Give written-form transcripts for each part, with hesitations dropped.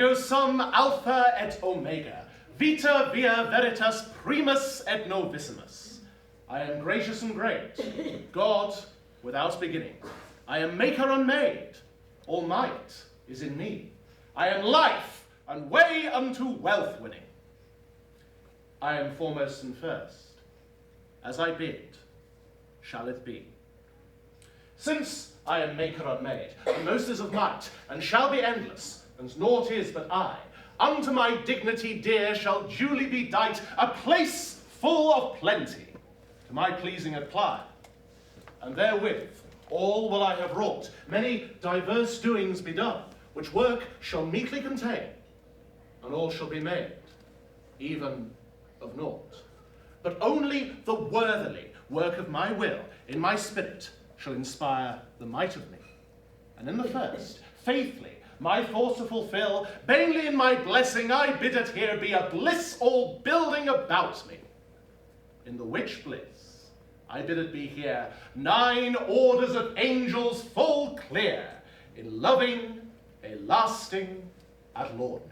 ego sum alpha et omega, vita via veritas primus et novissimus. I am gracious and great, God without beginning. I am maker unmade, all might is in me. I am life and way unto wealth winning. I am foremost and first. As I bid, shall it be. Since I am maker unmade, and most is of might, and shall be endless, and naught is but I, unto my dignity dear shall duly be dight a place full of plenty, to my pleasing apply, and therewith all will I have wrought, many diverse doings be done, which work shall meetly contain, and all shall be made, even of naught. But only the worthily work of my will in my spirit shall inspire the might of me. And in the first, faithfully my thoughts to fulfill, vainly in my blessing I bid it here be a bliss all building about me. In the which bliss I bid it be here 9 orders of angels full clear, in loving a lasting ad Lord me.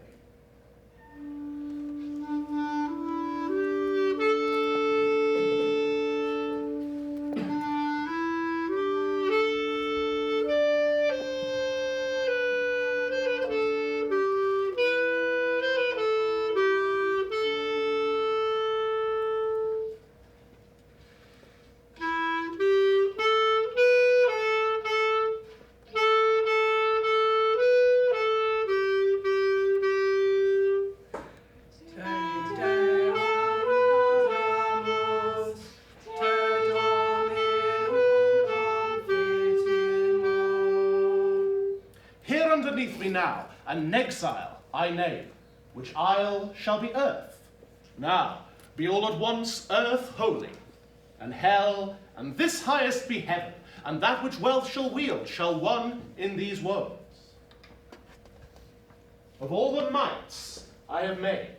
Now, an exile I name, which isle shall be earth. Now, be all at once earth holy, and hell, and this highest be heaven, and that which wealth shall wield shall one in these woes. Of all the mights I have made,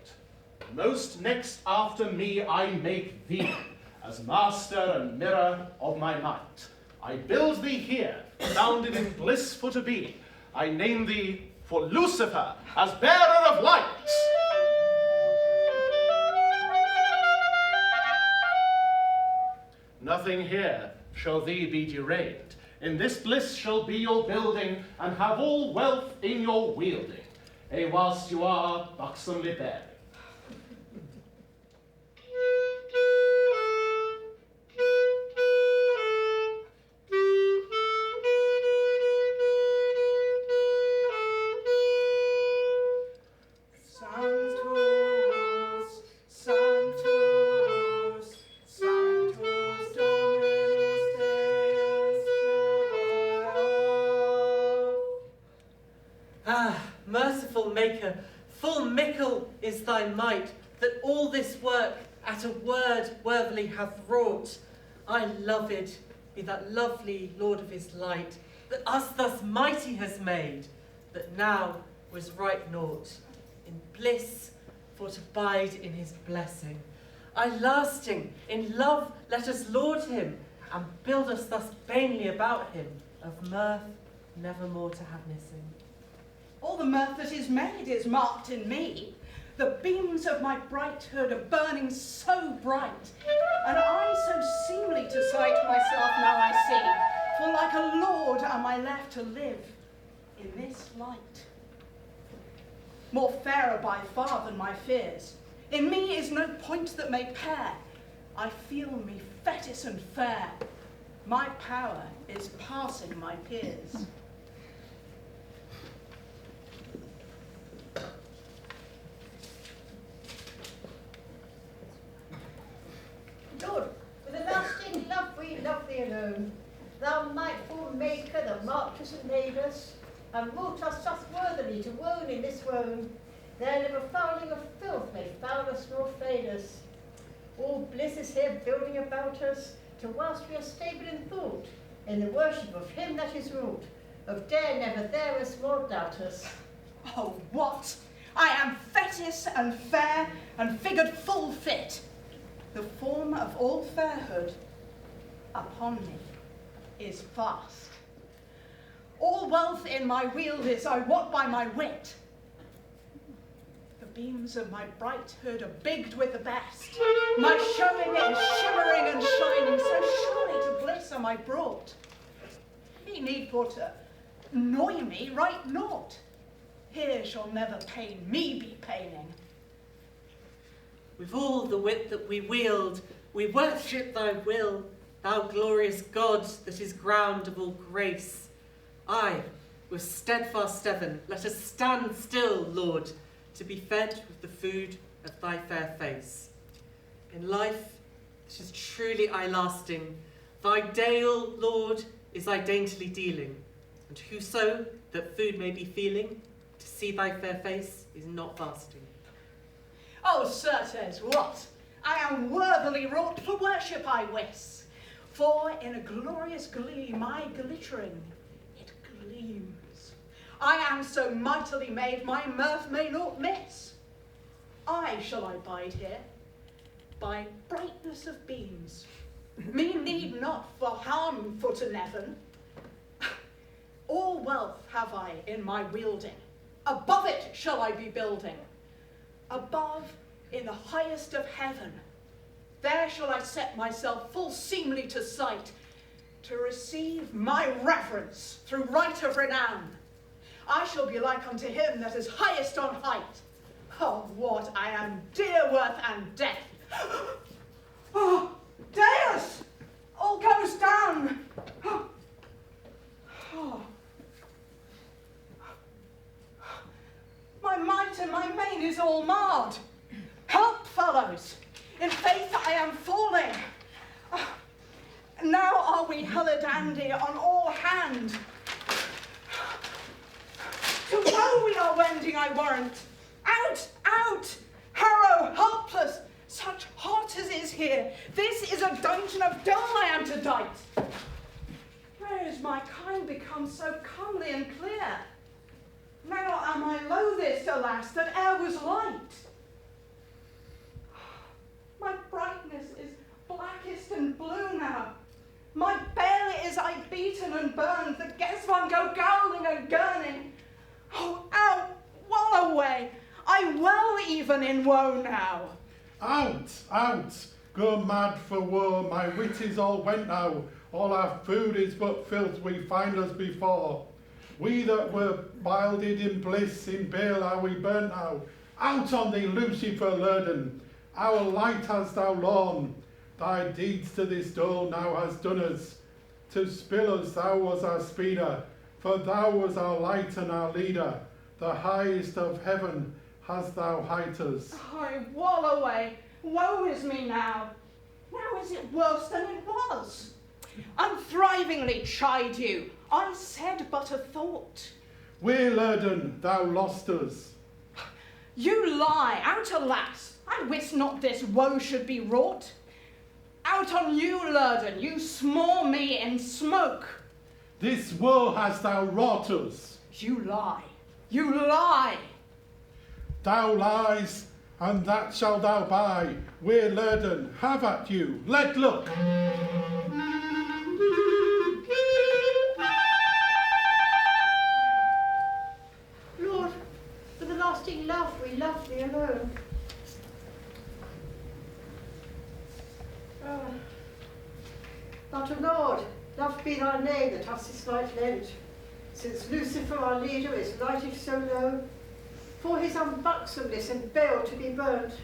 most next after me I make thee, as master and mirror of my might. I build thee here, founded in bliss for to be. I name thee for Lucifer, as bearer of light. Nothing here shall thee be derailed. In this bliss shall be your building, and have all wealth in your wielding, whilst you are buxomly bearing. Maker, full mickle is thy might, that all this work at a word worthily hath wrought. I loved be that lovely Lord of his light, that us thus mighty has made, that now was right naught. In bliss for to bide in his blessing. I lasting, in love let us laud him, and build us thus vainly about him, of mirth nevermore to have missing. All the mirth that is made is marked in me. The beams of my brighthood are burning so bright, and I so seemly to sight myself now I see, for like a lord am I left to live in this light. More fairer by far than my fears, in me is no point that may pair. I feel me fetis and fair, my power is passing my peers. Lord, with a lasting love we love thee alone. Thou mightful maker, the marches and made us, and wrought us thus worthily to wone in this wone. There never fouling of filth may foul us nor fade us. All bliss is here building about us, to whilst we are stable in thought, in the worship of him that is wrought, of dare never there us more doubt us. Oh, what? I am fetis and fair, and figured full fit. The form of all fairhood upon me is fast. All wealth in my wield is, I wot by my wit. beams of my bright hood are bigged with the best. My showing is shimmering and shining, so surely to bliss am I brought. He need for to annoy me right naught. Here shall never pain me be paining. With all the wit that we wield, we worship thy will, thou glorious God that is ground of all grace. Aye, with steadfast Stephen, let us stand still, Lord, to be fed with the food of thy fair face. In life that is truly lasting, thy dale, Lord, is thy daintily dealing, and whoso that food may be feeling, to see thy fair face is not fasting. Oh, certes, what? I am worthily wrought for worship, I wis. For in a glorious glee my glittering, it gleams. I am so mightily made, my mirth may naught miss. I shall I bide here, by brightness of beams. Me need not for harm for to neven. All wealth have I in my wielding. Above it shall I be building. Above, in the highest of heaven, there shall I set myself full seemly to sight, to receive my reverence through right of renown. I shall be like unto him that is highest on height. Oh, what I am dear worth and death. Oh, Deus! All goes down. Oh. My might and my main is all marred. Help, fellows! In faith I am falling. Now are we hella-dandy on all hand. To woe we are wending, I warrant. Out, out! Harrow, helpless! Such hot as is here. This is a dungeon of dull I am to dight. Where is my kind become so comely and clear? Now am I loathest, alas, that e'er was light. My brightness is blackest and blue now. My bale is I beaten and burned, the Gesvan go gowling and gurning. Oh, out, woe away, I well even in woe now. Out, out, go mad for woe, my wit is all went now, all our food is but filth we find us before. We that were bilded in bliss, in bale are we burnt now. Out on thee, Lucifer Lurden, our light hast thou lorn. Thy deeds to this dole now hast done us. To spill us thou was our speeder, for thou was our light and our leader. The highest of heaven hast thou hight us. I wall away, woe is me now. Now is it worse than it was. Unthrivingly chide you, I said but a thought. Where, Lurden, thou lost us. You lie, out alas, I wist not this woe should be wrought. Out on you, Lurden, you smore me in smoke. This woe hast thou wrought us. You lie, you lie. Thou lies, and that shall thou buy. Where, Lurden, have at you, let look. Lord, for the lasting love we love thee alone. But, O Lord, loved be thy name that us this light lent, since Lucifer our leader is lighted so low, for his unbuxomness and bail to be burnt.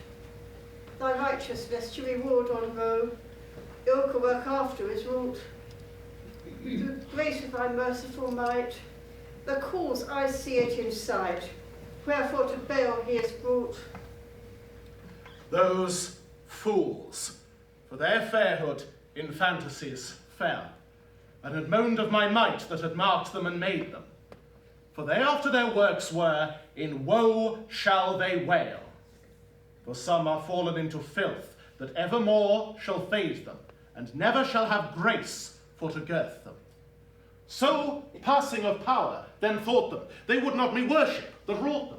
Thy righteousness to reward on woe, ilka work after is wrought. Through grace of thy merciful might, the cause I see it in sight, wherefore to bail he is brought. Those fools, for their fairhood in fantasies fell, and had moaned of my might that had marked them and made them. For they after their works were, in woe shall they wail. For some are fallen into filth, that evermore shall fade them, and never shall have grace for to girth them. So, passing of power, then thought them, they would not me worship that wrought them.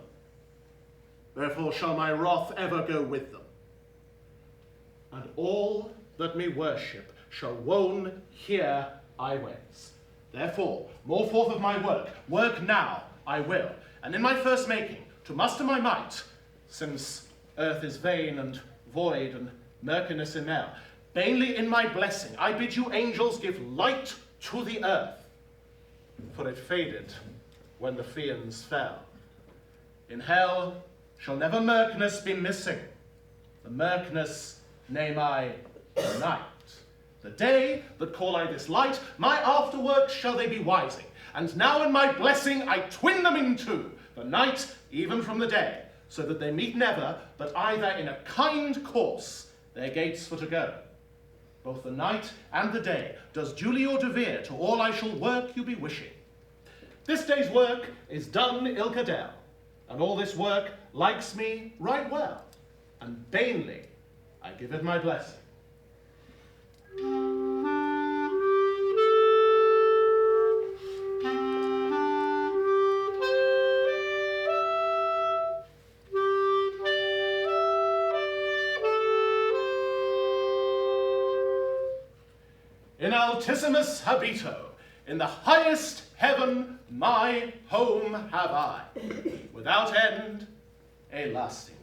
Therefore shall my wrath ever go with them. And all that me worship shall wone here I wends. Therefore, more forth of my work now I will, and in my first making, to muster my might, since earth is vain and void and murkiness in air, vainly in my blessing I bid you angels give light to the earth, for it faded when the fiends fell. In hell shall never murkness be missing. The murkness name I the night. The day that call I this light, my afterworks shall they be wising. And now in my blessing I twin them in two, the night even from the day, so that they meet never, but either in a kind course their gates for to go. Both the night and the day does duly order to all I shall work you be wishing. This day's work is done ilka dale, and all this work likes me right well, and vainly I give it my blessing. In altissimus habito, in the highest heaven my home have I, without end, a lastingly.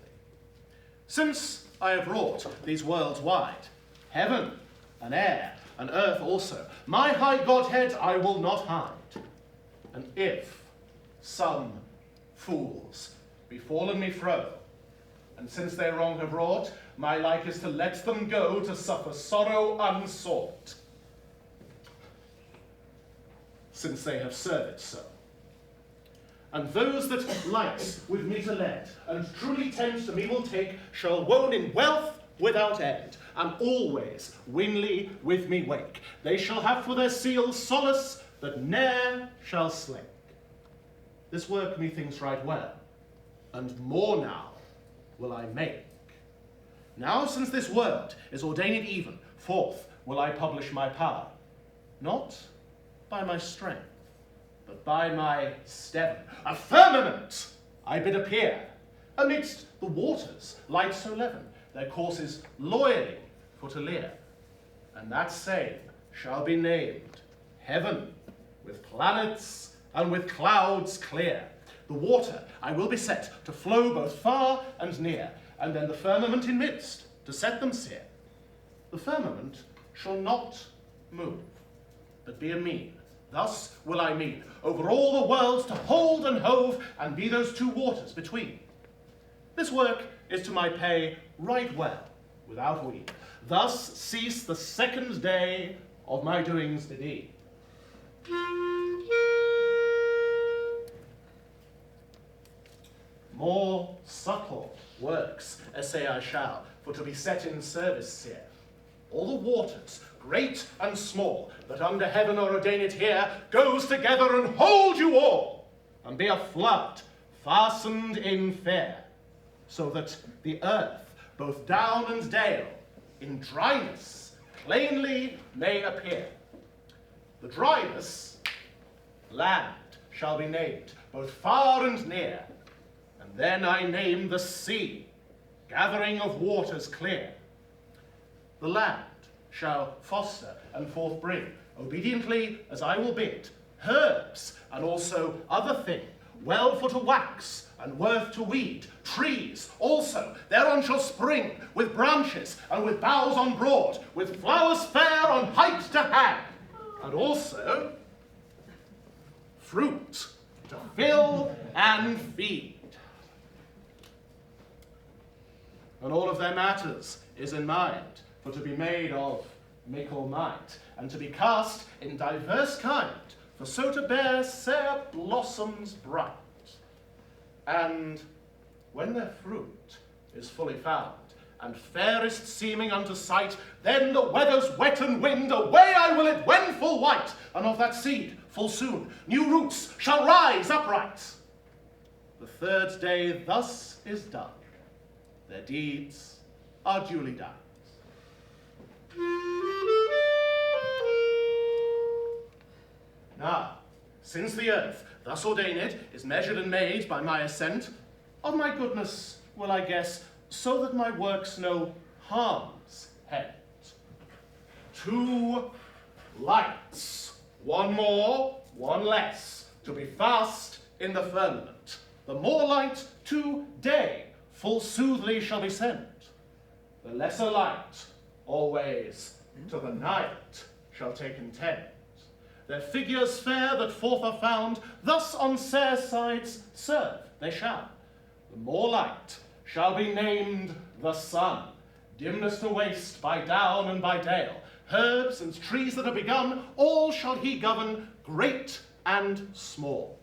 Since I have wrought these worlds wide, heaven and air and earth also, my high Godhead I will not hide. And if some fools be fallen me fro, and since they wrong have wrought, my like is to let them go to suffer sorrow unsought, since they have served so. And those that lights with me to lend, and truly tend to me will take, shall wone in wealth without end, and always winly with me wake. They shall have for their seal solace that ne'er shall slake. This work methinks right well, and more now will I make. Now since this word is ordained even, forth will I publish my power, not by my strength, but by my steven. A firmament I bid appear, amidst the waters light so leven, their courses loyally for to leer. And that same shall be named heaven, with planets and with clouds clear. The water I will beset to flow both far and near, and then the firmament in midst to set them sear. The firmament shall not move, but be a mean. Thus will I mean over all the worlds to hold and hove, and be those two waters between. This work is to my pay right well, without weed. Thus cease the second day of my doings to thee. More subtle works essay I shall, for to be set in service here. All the waters, great and small, that under heaven are ordained here, goes together and hold you all, and be a flood fastened in fair, so that the earth, both down and dale, in dryness plainly may appear. The dryness, land, shall be named, both far and near, and then I name the sea, gathering of waters clear. The land shall foster and forth bring, obediently as I will bid, herbs and also other thing, well for to wax and worth to weed, trees also thereon shall spring, with branches and with boughs on broad, with flowers fair on height to hang, and also fruit to fill and feed. And all of their matters is in mind, for to be made of mickle might, and to be cast in diverse kind, for so to bear sair blossoms bright. And when their fruit is fully found, and fairest seeming unto sight, then the weather's wet and wind, away I will it when full white, and of that seed, full soon, new roots shall rise upright. The third day thus is done, their deeds are duly done. Now, since the earth, thus ordained, is measured and made by my assent, of my goodness will I guess, so that my works no harms head. 2 lights, one more, one less, to be fast in the firmament. The more light to day full soothly shall be sent. The lesser light always to the night shall take intent. Their figures fair that forth are found, thus on fair sides serve they shall. The more light shall be named the sun, dimness to waste by down and by dale. Herbs and trees that are begun, all shall he govern, great and small.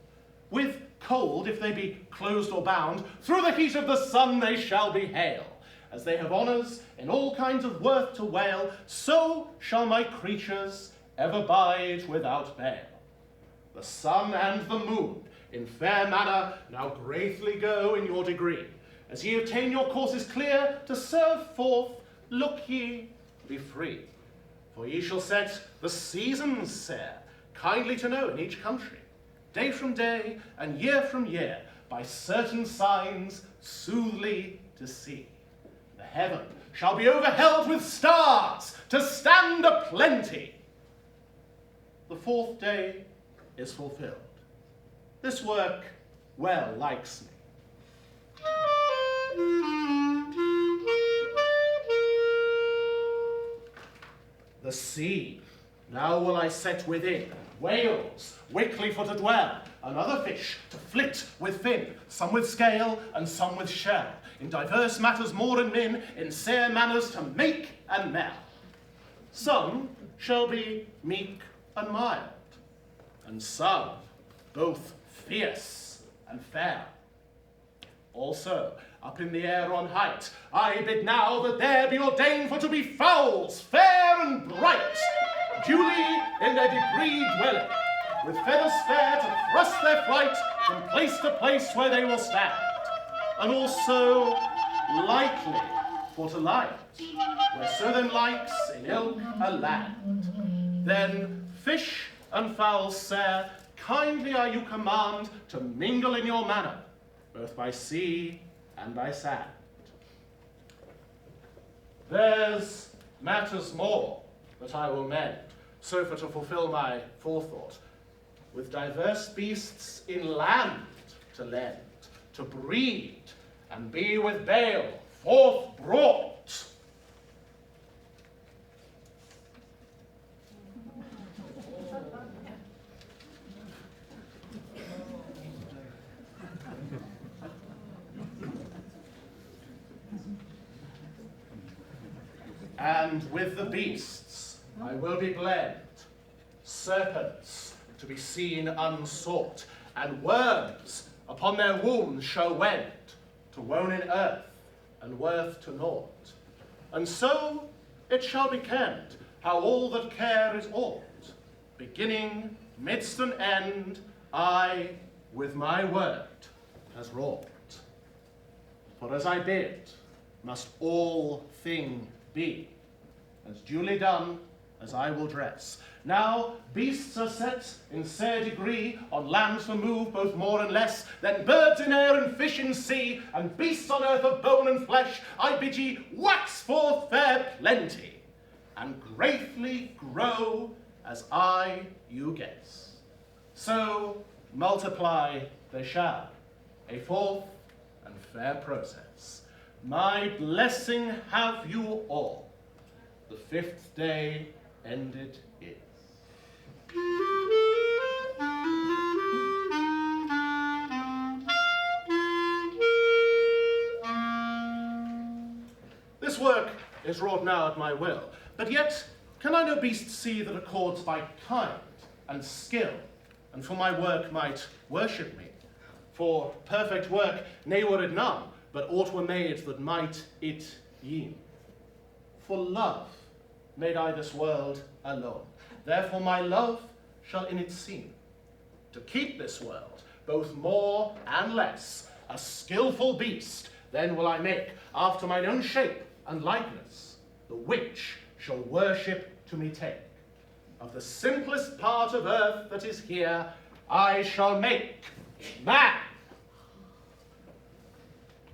With cold, if they be closed or bound, through the heat of the sun they shall be hale. As they have honours in all kinds of worth to wail, so shall my creatures ever bide without bail. The sun and the moon in fair manner now greatly go in your degree. As ye obtain your courses clear, to serve forth, look ye, be free. For ye shall set the seasons sere, kindly to know in each country, day from day and year from year, by certain signs soothly to see. The heaven shall be overheld with stars, to stand a plenty. The fourth day is fulfilled. This work well likes me. The sea now will I set within, whales wickly for to dwell, and other fish to flit with fin, some with scale and some with shell, in diverse matters more and min, in sere manners to make and mell. Some shall be meek and mild, and some both fierce and fair. Also, up in the air on height, I bid now that there be ordained for to be fowls, fair and bright, duly in their degree dwelling, with feathers fair to thrust their flight from place to place where they will stand, and also likely for to light, where so them likes in ilk a land. Then fish and fowls sere, kindly are you command to mingle in your manner, both by sea and by sand. There's matters more that I will mend, so for to fulfill my forethought, with diverse beasts in land to lend, to breed and be with bale forth brought. And with the beasts I will be blend, serpents to be seen unsought, and worms upon their wombs shall wend, to wone in earth and worth to naught. And so it shall be kenned how all that care is aught, beginning, midst and end, I with my word has wrought. For as I bid, must all thing be, as duly done as I will dress. Now beasts are set in fair degree, on land to move both more and less, then birds in air and fish in sea, and beasts on earth of bone and flesh. I bid ye wax forth fair plenty, and greatly grow as I you guess. So multiply they shall, a fourth and fair process. My blessing have you all. The fifth day ended is. This work is wrought now at my will, but yet can I no beast see that accords by kind and skill, and for my work might worship me? For perfect work, nay were it none, but aught were made that might it yield. For love made I this world alone, therefore my love shall in it seem, to keep this world, both more and less, a skilful beast, then will I make, after mine own shape and likeness, the which shall worship to me take. Of the simplest part of earth that is here, I shall make man.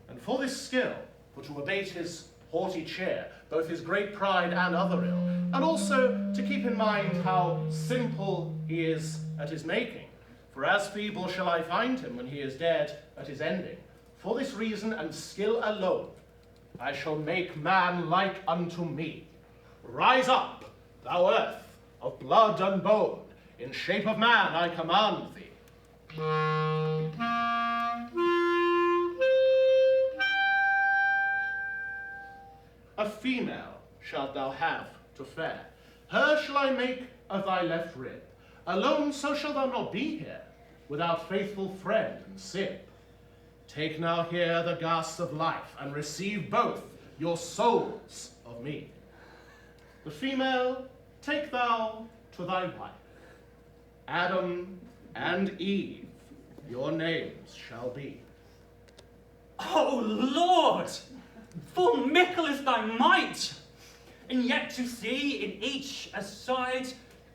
And for this skill, for to abate his haughty cheer, both his great pride and other ill, and also to keep in mind how simple he is at his making. For as feeble shall I find him when he is dead at his ending. For this reason and skill alone, I shall make man like unto me. Rise up, thou earth, of blood and bone, in shape of man I command thee. A female shalt thou have to fare. Her shall I make of thy left rib. Alone so shalt thou not be here, without faithful friend and sib. Take now here the gas of life, and receive both your souls of me. The female take thou to thy wife. Adam and Eve, your names shall be. O Lord, full mickle is thy might, and yet to see in each a side,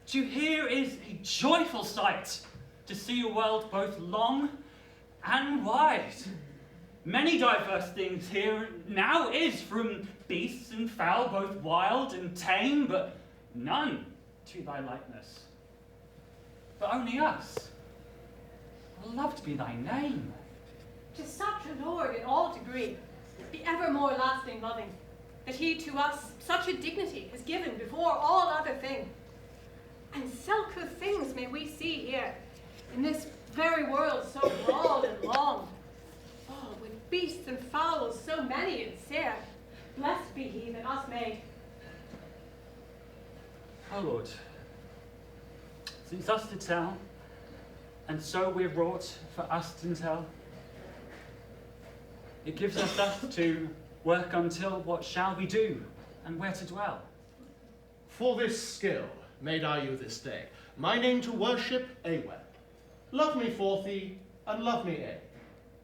to hear is a joyful sight, to see a world both long and wide. Many diverse things here now is, from beasts and fowl, both wild and tame, but none to thy likeness. But only us. Loved be thy name. To such a Lord in all degree, be ever more lasting loving, that he to us such a dignity has given before all other thing. And selcouth things may we see here, in this very world so broad and long. Oh, with beasts and fowls so many and sere, blessed be he that us made. O Lord, since us to tell, and so we're wrought for us to tell, it gives us thus to work until what shall we do, and where to dwell. For this skill made I you this day, my name to worship Aweb. Love me forth thee, and love me A.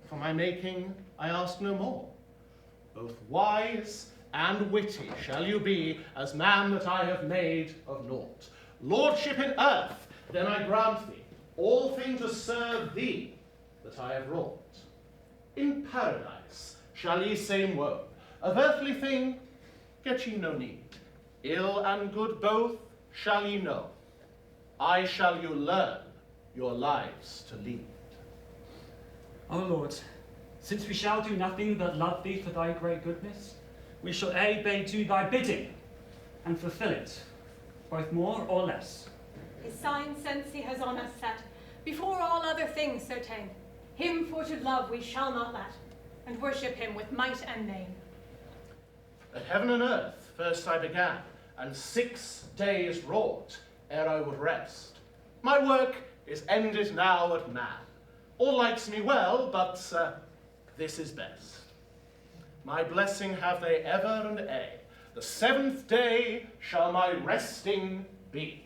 For my making I ask no more. Both wise and witty shall you be, as man that I have made of naught. Lordship in earth, then I grant thee, all things to serve thee that I have wrought. In paradise shall ye same woe, of earthly thing get ye no need. Ill and good both shall ye know. I shall you learn your lives to lead. O Lord, since we shall do nothing but love thee for thy great goodness, we shall obey to thy bidding, and fulfill it, both more or less. His sign sense he has on us set, before all other things so tame. Him for to love we shall not let, and worship him with might and name. At heaven and earth first I began, and 6 days wrought ere I would rest. My work is ended now at man. All likes me well, but this is best. My blessing have they ever and aye. The 7th day shall my resting be.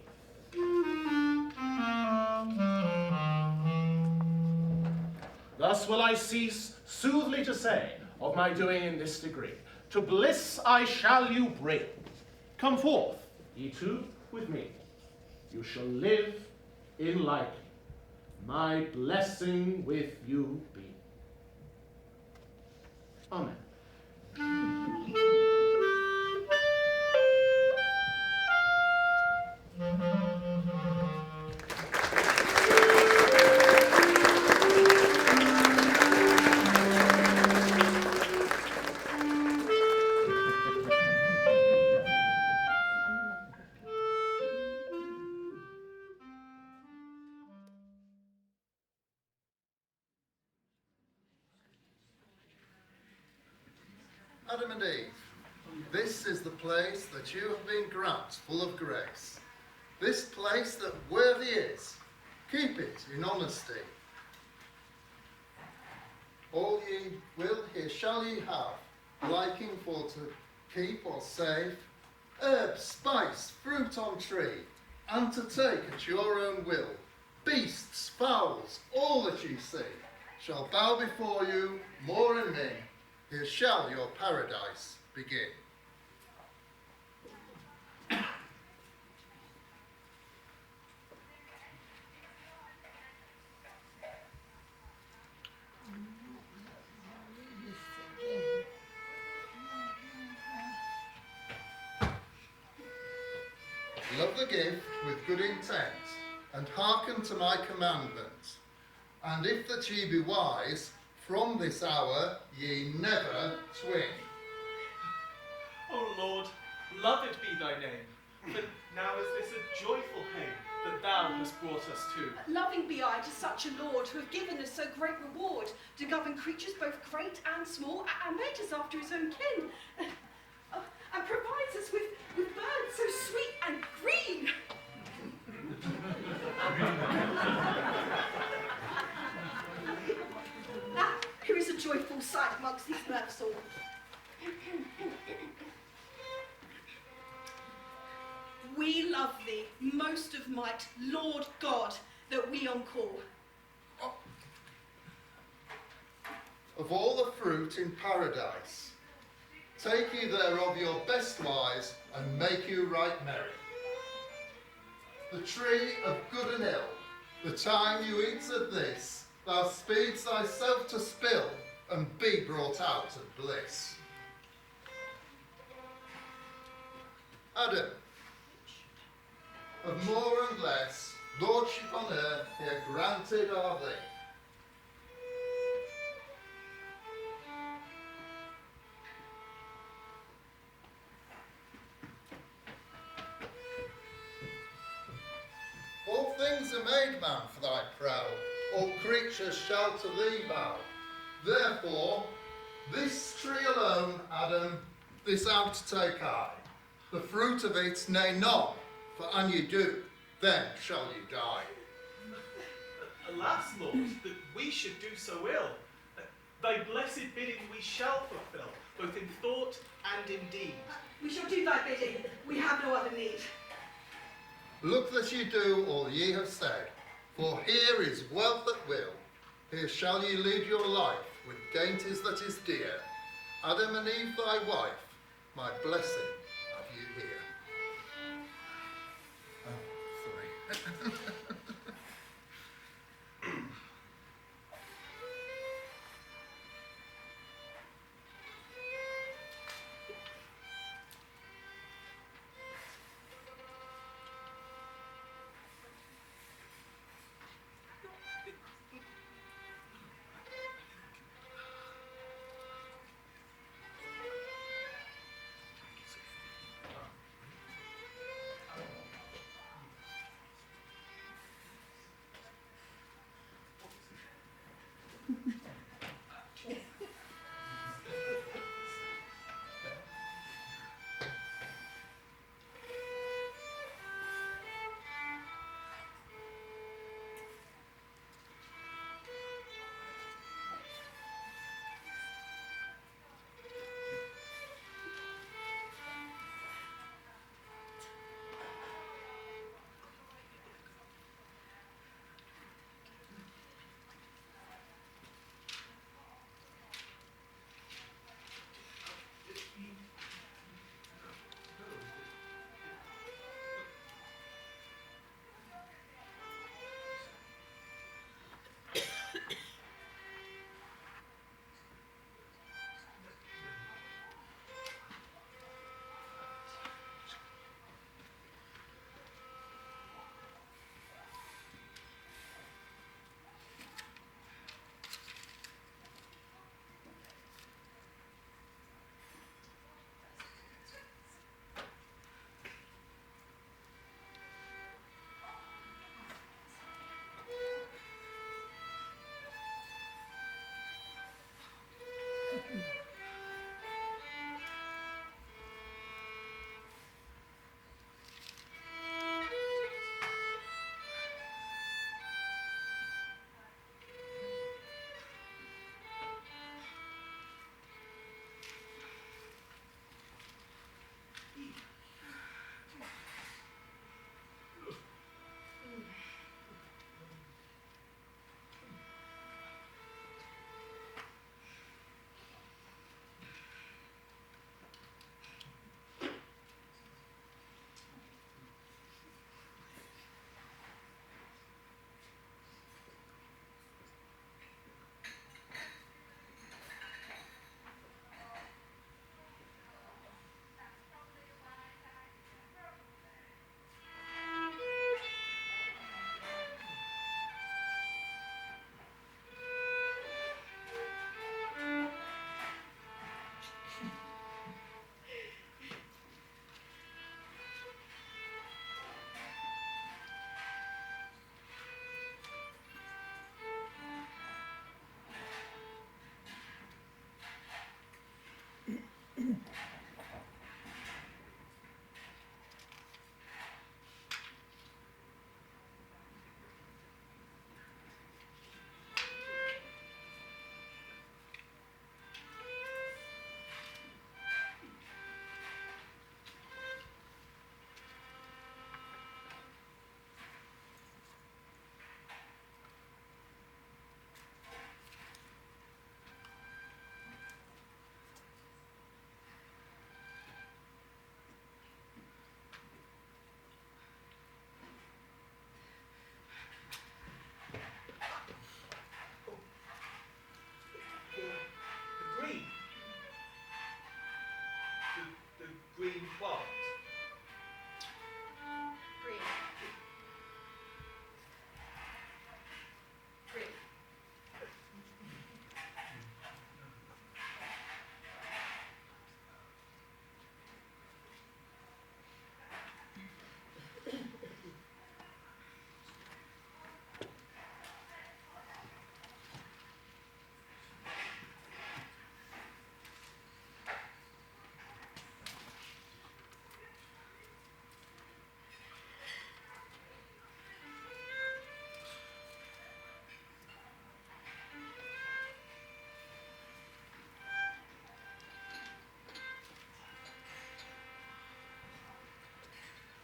Thus will I cease soothly to say of my doing in this degree. To bliss I shall you bring. Come forth, ye two, with me. You shall live in liking. My blessing with you be. Amen. Adam and Eve, this is the place that you have been grant full of grace. This place that worthy is, keep it in honesty. All ye will here shall ye have, liking for to keep or save, herb, spice, fruit on tree, and to take at your own will. Beasts, fowls, all that ye see, shall bow before you, more in me. Here shall your paradise begin. Love the gift with good intent, and hearken to my commandment. And if that ye be wise, From this hour ye never twin. O Lord, loved be thy name, for now is this a joyful hame that thou hast brought us to. Loving be I to such a Lord, who have given us so great reward, to govern creatures both great and small, and made us after his own kin, and provides us with birds so sweet and green. Now, here is a joyful sight amongst these mirths all. We love thee, most of might, Lord God, that we on call. Of all the fruit in paradise, take ye thereof your best wise, and make you right merry. The tree of good and ill, the time you eat of this, thou speeds thyself to spill, and be brought out of bliss. Adam, of more and less, lordship on earth here granted are thee. All things are made, man, for thy proud. All creatures shall to thee bow. Therefore, this tree alone, Adam, this out take I. The fruit of it, nay none, for an ye do, then shall ye die. Alas, Lord, that we should do so ill. Thy blessed bidding we shall fulfill, both in thought and in deed. We shall do thy bidding, we have no other need. Look that ye do all ye have said, for here is wealth at will. Here shall ye lead your life with dainties that is dear. Adam and Eve thy wife, my blessing have you here. Oh, sorry. What? Green. Green.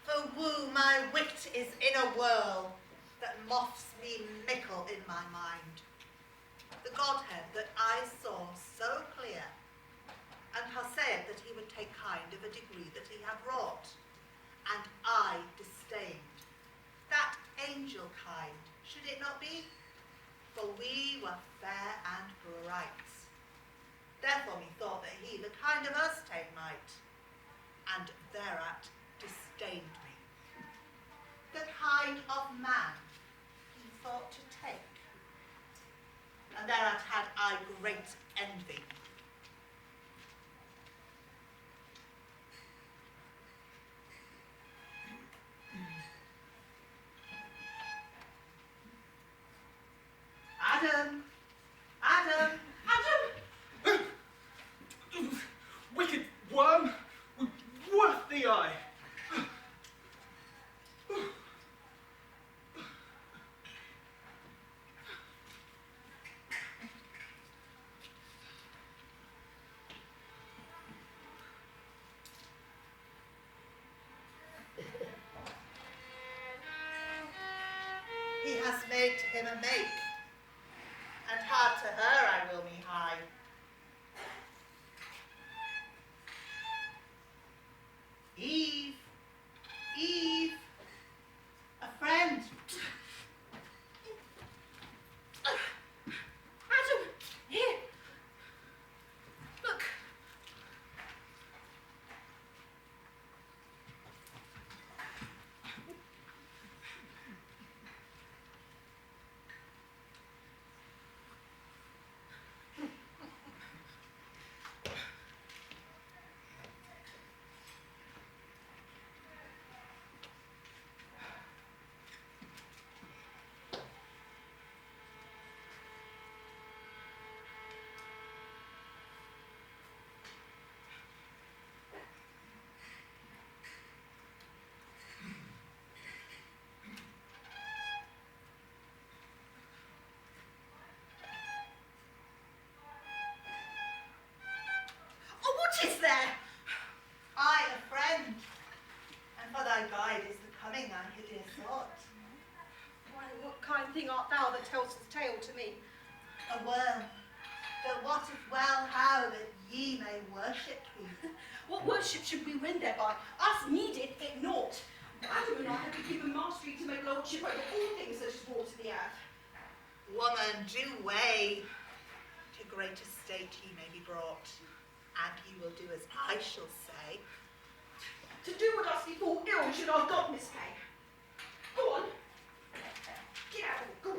For woo, my wit is in a whirl that moths me mickle in my mind. The Godhead that I saw so clear, and ha said that he would take kind of a degree that he had wrought, and I disdained. That angel kind, should it not be? For we were fair and bright. Therefore methought that he the kind of us take might, and thereat disdained me. The kind of man he thought to take, and thereat had I great envy. Adam! Adam! Adam! Wicked worm! Worth the eye! He has made to him a make, and hard to her I will me hie. Eve, Eve, a friend. Adam, here. Look. Oh, what is there? I, a friend, and for thy guide is the coming I hideous thought. Why, what kind thing art thou that tells this tale to me? A worm that wotteth well how that ye may worship me. What worship should we win thereby? Us needeth it naught. Adam and I have been given mastery to make lordship over all things that is brought to the earth. Woman, do way to great estate ye may be brought, and ye will do as I shall say. To do what us before ill should our God mispay. Go on. Get out of it, go on.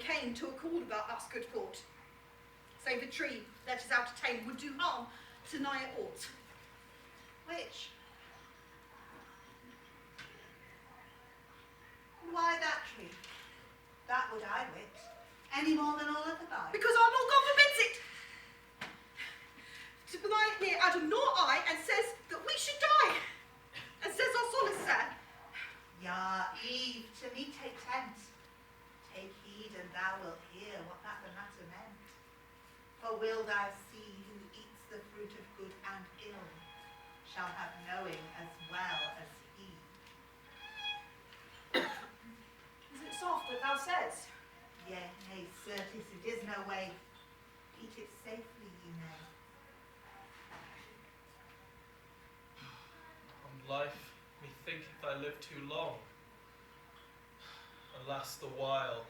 Cain to accord about us good thought. Say the tree that is out of tame would do harm to nigh it ought. Which? Why that tree? That would I wit, any more than all other by. Because our Lord God forbids it. To lie near Adam nor I, and says that we should die. And says our solicitor, Ya Eve, to me take tent. Take heed, and thou wilt hear what that the matter meant. For will thou see who eats the fruit of good and ill, shall have knowing as well as he. is it soft that thou says? Yea, nay, certes, it is no way. Eat it safely, ye may. On life, methinketh I live too long. Alas, the while.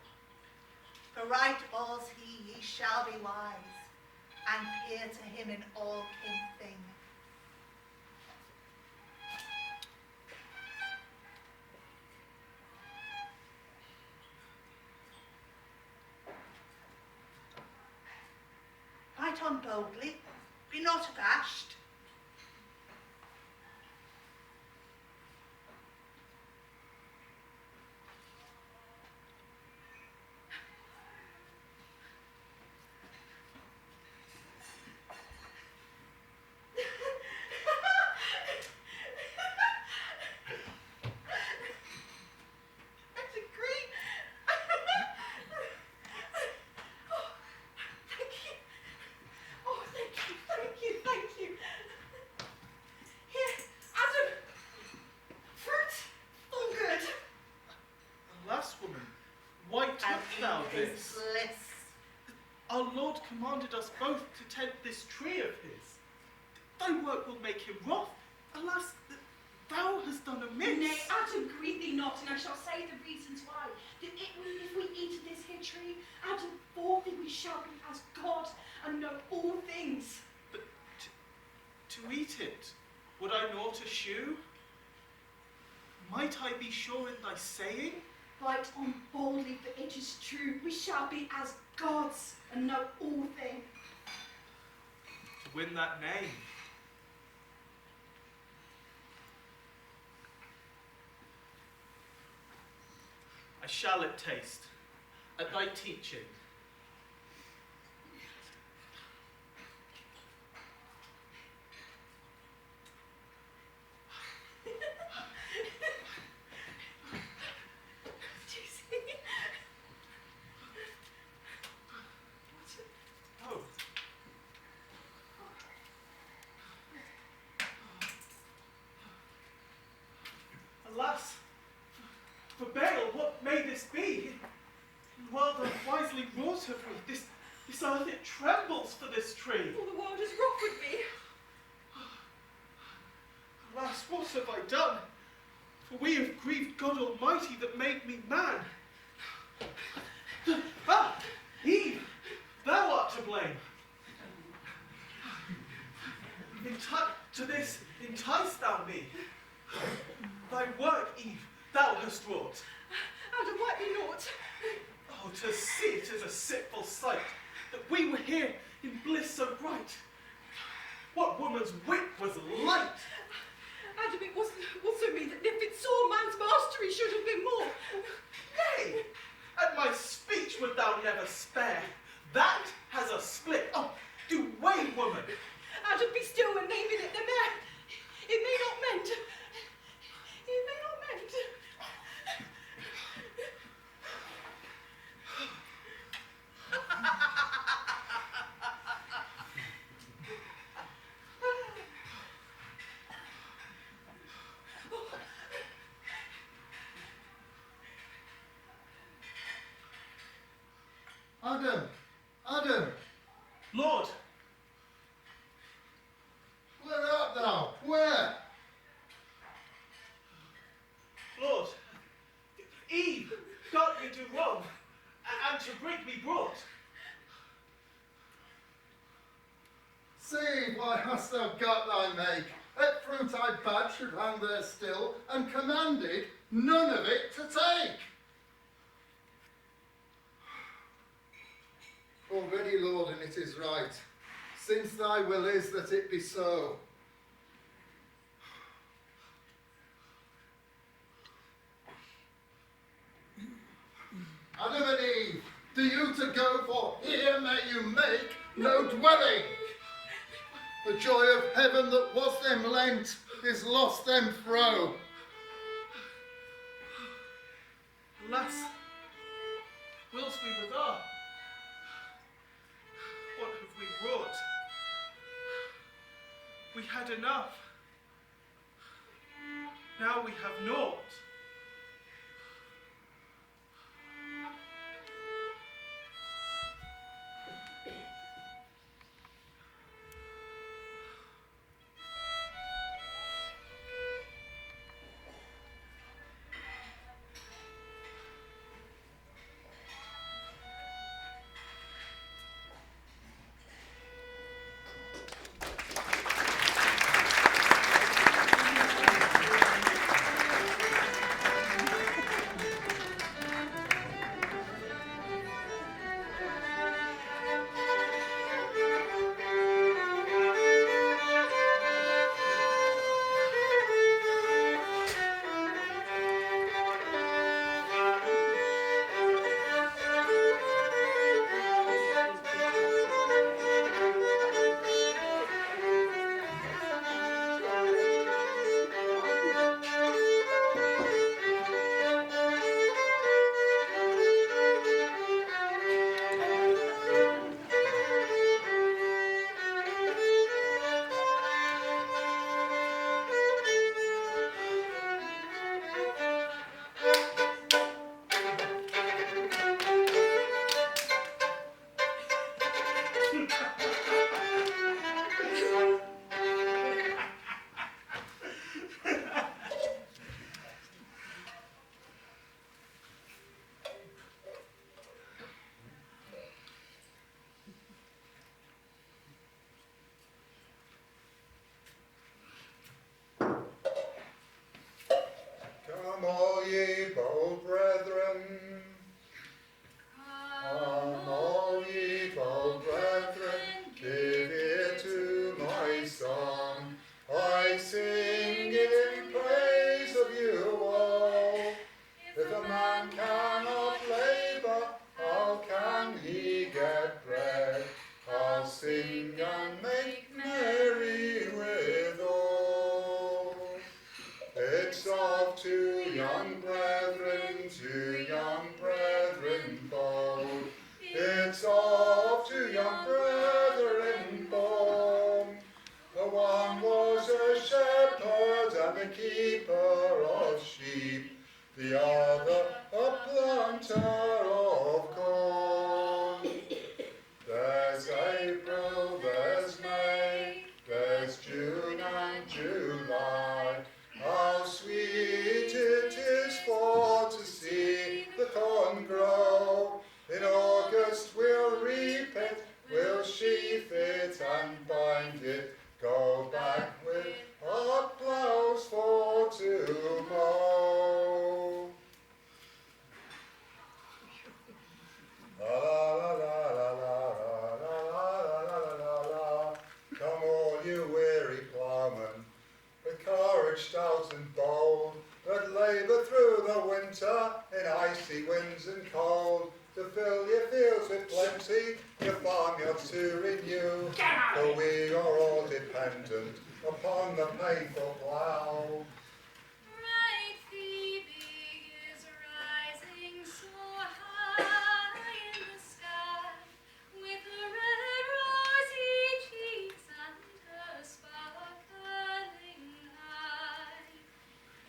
For right all's he, ye shall be wise, and peer to him in all kin thing. Fight on boldly, be not abashed. That's a great. Oh, thank you. Oh, thank you, thank you, thank you. Here, Adam, fruit, all good. Alas, woman, why And took thou eat his this? bliss. Our Lord commanded us both to tent this tree of his. Thy work will make him wroth. Alas, thou hast done amiss. Nay, Adam, grieve thee not, and I shall say the reasons why. That if we eat of this here tree, Adam, forthwith we shall be as God and know all things. But to eat it, would I naught eschew? Might I be sure in thy saying? Fight on boldly, for it is true. We shall be as gods and know all things. To win that name. I shall it taste at thy teaching. Do you see? Oh. Alas, for Baal, what may this be? While thou wisely wrought of me, this earth it trembles for this tree. All the world is wroth with me. Alas, what have I done? For we have grieved God Almighty that made me man. Ah, Eve, thou art to blame. To this entice thou me. Thy work, Eve, thou hast wrought. Adam, wipe me not. Oh, to see it is a sitful sight, that we were here in bliss so bright. What woman's wit was light? Adam, it wasn't also me that if it saw man's mastery should have been more. Nay, at my speech would thou never spare. That has a split. Oh, do weigh, woman. Adam, be still and naming it the man. It may not mend. It may not mend. Adam, Adam, Lord, where art thou? Where? Lord, Eve got me do wrong, and to break me brought. See, why hast thou got thy make? That fruit I bade should hang there still, and commanded none of it to take. Already, Lord, and it is right, since thy will is that it be so. Adam and Eve, do you to go, for here may you make no dwelling. The joy of heaven that was them lent is lost them fro. Alas, whilst we were there, what have we wrought? We had enough. Now we have naught. Come all ye bold brethren, come all ye bold brethren, give ear to my song. I sing it in praise of you all. If a man cannot labour, how can he get bread? I'll sing and make merry withal. It's of two young brethren bold. It's of two young brethren born. The one was a shepherd and a keeper of sheep. The other a planter of corn. There's April, there's May, there's June and July. How sweet it is for to see the corn grow. In August we'll reap it, we'll sheaf it and bind it. Go back with our ploughs for to mow. La la la la la la la la la la. Come all you weary ploughmen, with courage stout and bold, that labour through the winter in icy winds and cold, to fill your fields with plenty, your farmyards to renew. For we are all dependent upon the painful plough. Bright Phoebe is rising so high in the sky, with her red rosy cheeks and her sparkling eye.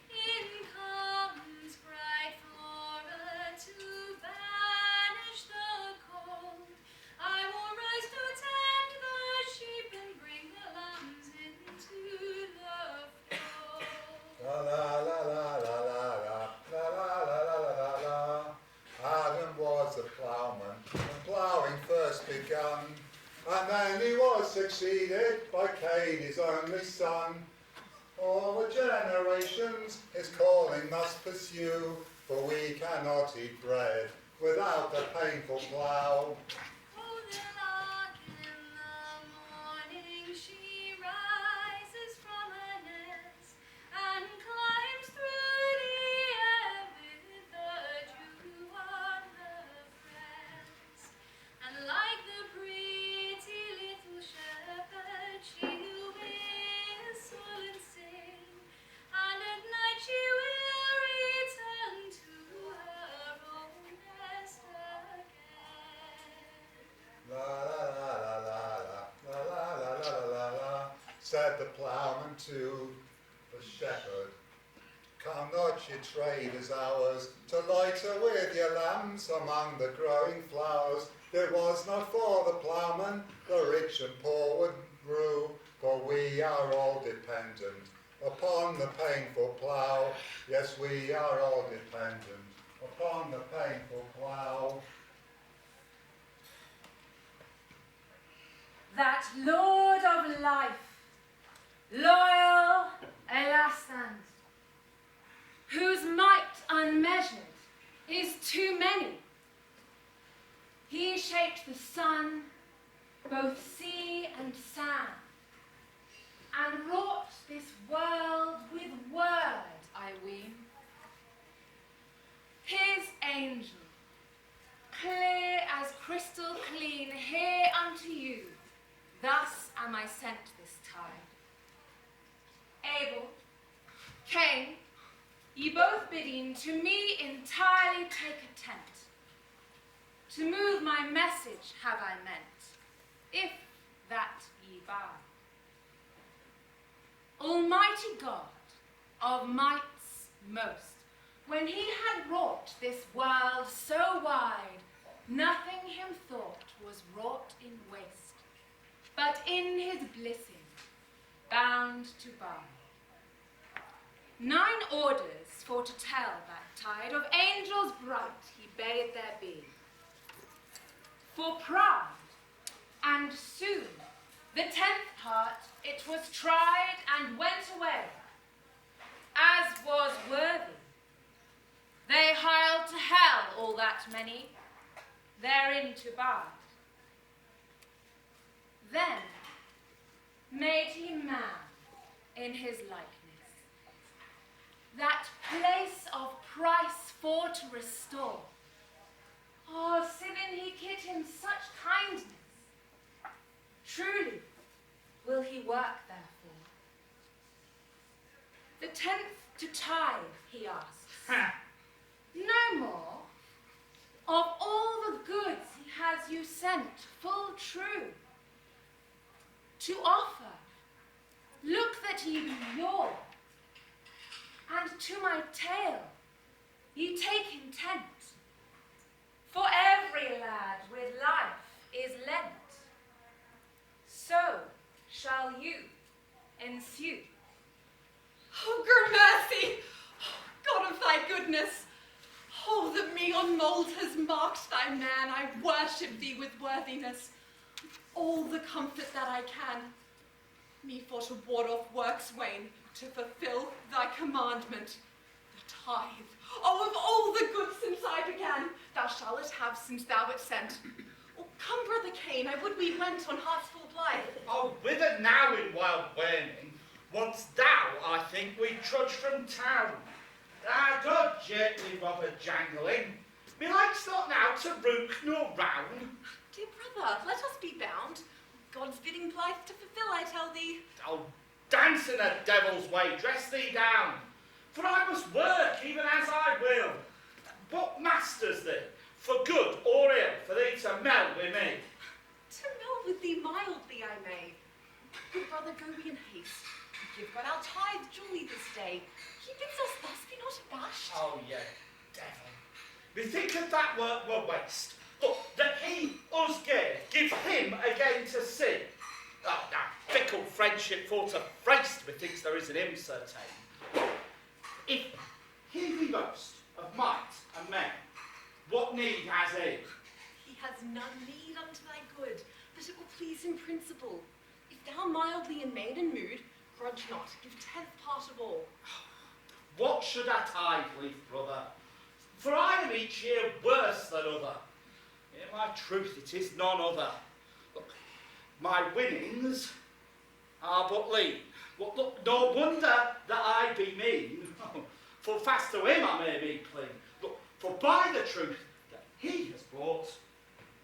In comes bright Flora to banish the cold. I will rise to tend the sheep and bring the lambs into the fold. La la la la la la la la la la la la la. Adam was a ploughman, and ploughing first begun, and then he was succeeded by Cain, his only son. All the generations his calling must pursue, for we cannot eat bread without the painful plough. Oh, said the ploughman to the shepherd. Come not ye traders ours, to loiter with your lambs among the growing flowers. It was not for the ploughman, the rich and poor would rue, for we are all dependent upon the painful plough. Yes, we are all dependent upon the painful plough. That Lord of life, loyal Elasand, whose might unmeasured is too many. He shaped the sun, both sea and sand, and wrought this world with word, I ween. His angel, clear as crystal clean, here unto you, thus am I sent this tide. Abel, Cain, ye both bidding to me entirely take a tent. To move my message have I meant, if that ye buy. Almighty God, of mights most, when he had wrought this world so wide, nothing him thought was wrought in waste, but in his blessing, bound to buy. 9 orders for to tell that tide of angels bright he bade there be. For pride, and soon the 10th part it was tried and went away, as was worthy. They hiled to hell all that many, therein to bide. Then made he man in his likeness, that place of price for to restore. Oh, sithen he kid him such kindness, truly will he work therefore. The 10th to tithe he asks, no more, of all the goods he has you sent, full true, to offer, look that ye be your, and to my tale ye take intent. For every lad with life is lent, so shall you ensue. Oh, gramercy, God of thy goodness, oh, that me on mould has marked thy man, I worship thee with worthiness, all the comfort that I can, me for to ward off works wain, to fulfill thy commandment, the tithe. Oh, of all the goods since I began, thou shalt have since thou wert sent. Oh, come, brother Cain, I would we went on hearts full blithe. Oh, whither now in wild waning? Once thou, I think, we trudge from town. Ah, God gently, Robert jangling. Me likes not now to rook nor round. Dear brother, let us be bound. God's bidding blithe to fulfill, I tell thee. Oh, dance in a devil's way, dress thee down. For I must work even as I will. What masters thee, for good or ill, for thee to meld with me? To meld with thee mildly I may. Good brother, go we in haste. Give God our tithe jolly this day. He bids us thus, be not abashed. Oh, yeah, devil. Methinketh that work were waste. But that he us give him again to see. Oh, now, fickle friendship for to Christ, methinks there is in him certain. If he be boast of might and men, what need has he? He has none need unto thy good, but it will please him principle. If thou mildly in maiden mood, grudge not, give 10th part of all. What should I tithe, leaf brother? For I am each year worse than other. In my truth it is none other. Look, my winnings are but lean. Look, no wonder that I be mean. For fast to him I may be clean. Look, for by the truth that he has brought,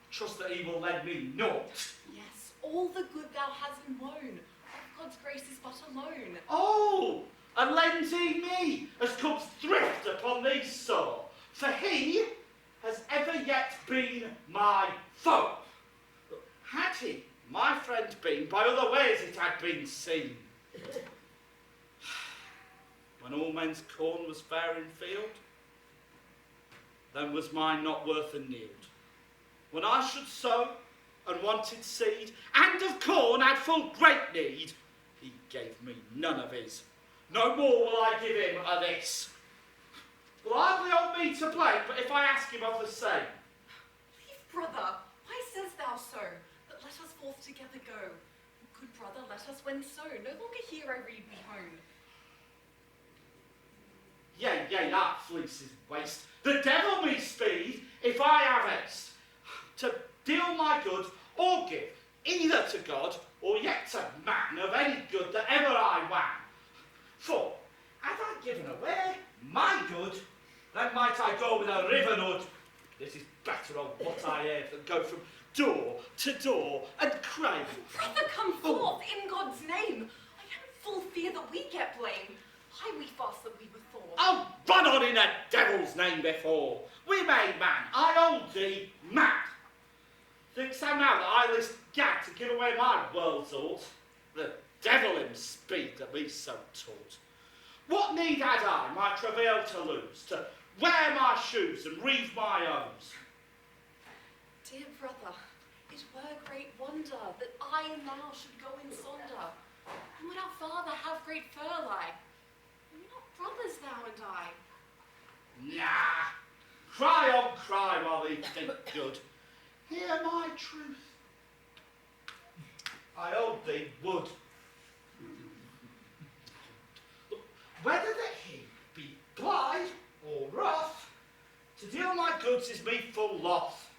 trust that he will lend me naught. Yes, all the good thou hast in loan, of God's grace is but a loan. Oh, and lends he me, as comes thrift upon thee sore. For he has ever yet been my foe. Had he my friend been, by other ways it had been seen. When all men's corn was fair in field, then was mine not worth a yield. When I should sow and wanted seed, and of corn had full great need, he gave me none of his. No more will I give him of this. Will hardly on me to blame, but if I ask him of the same. Leave, brother, why sayest thou so? But let us forth together go. Good brother, let us wend so. No longer here I read me home. Yea, that fleece is waste. The devil me speed, if I have haste, to deal my good or give, either to God or yet to man of any good that ever I wan. For, had I given away my good, then might I go with a riven hood. This is better on what I have than go from door to door and crave. Brother, come forth in God's name. I am full fear that we get blame. Why we fast that we were thought. Oh, run on in a devil's name before. We made man, I hold thee mad. Think so now that I list gad to give away my world's aught? The devil him speed that we so taught. What need had I my travail to lose, to wear my shoes and reeve my ows? Dear brother, it were great wonder that I and thou should go in sonder. And would our father have great furlie? Are we not brothers, thou and I? Nah, cry on cry while they think good. Hear my truth. I hold thee wood. Whether that he be blithe or rough, to deal my goods is me full loth.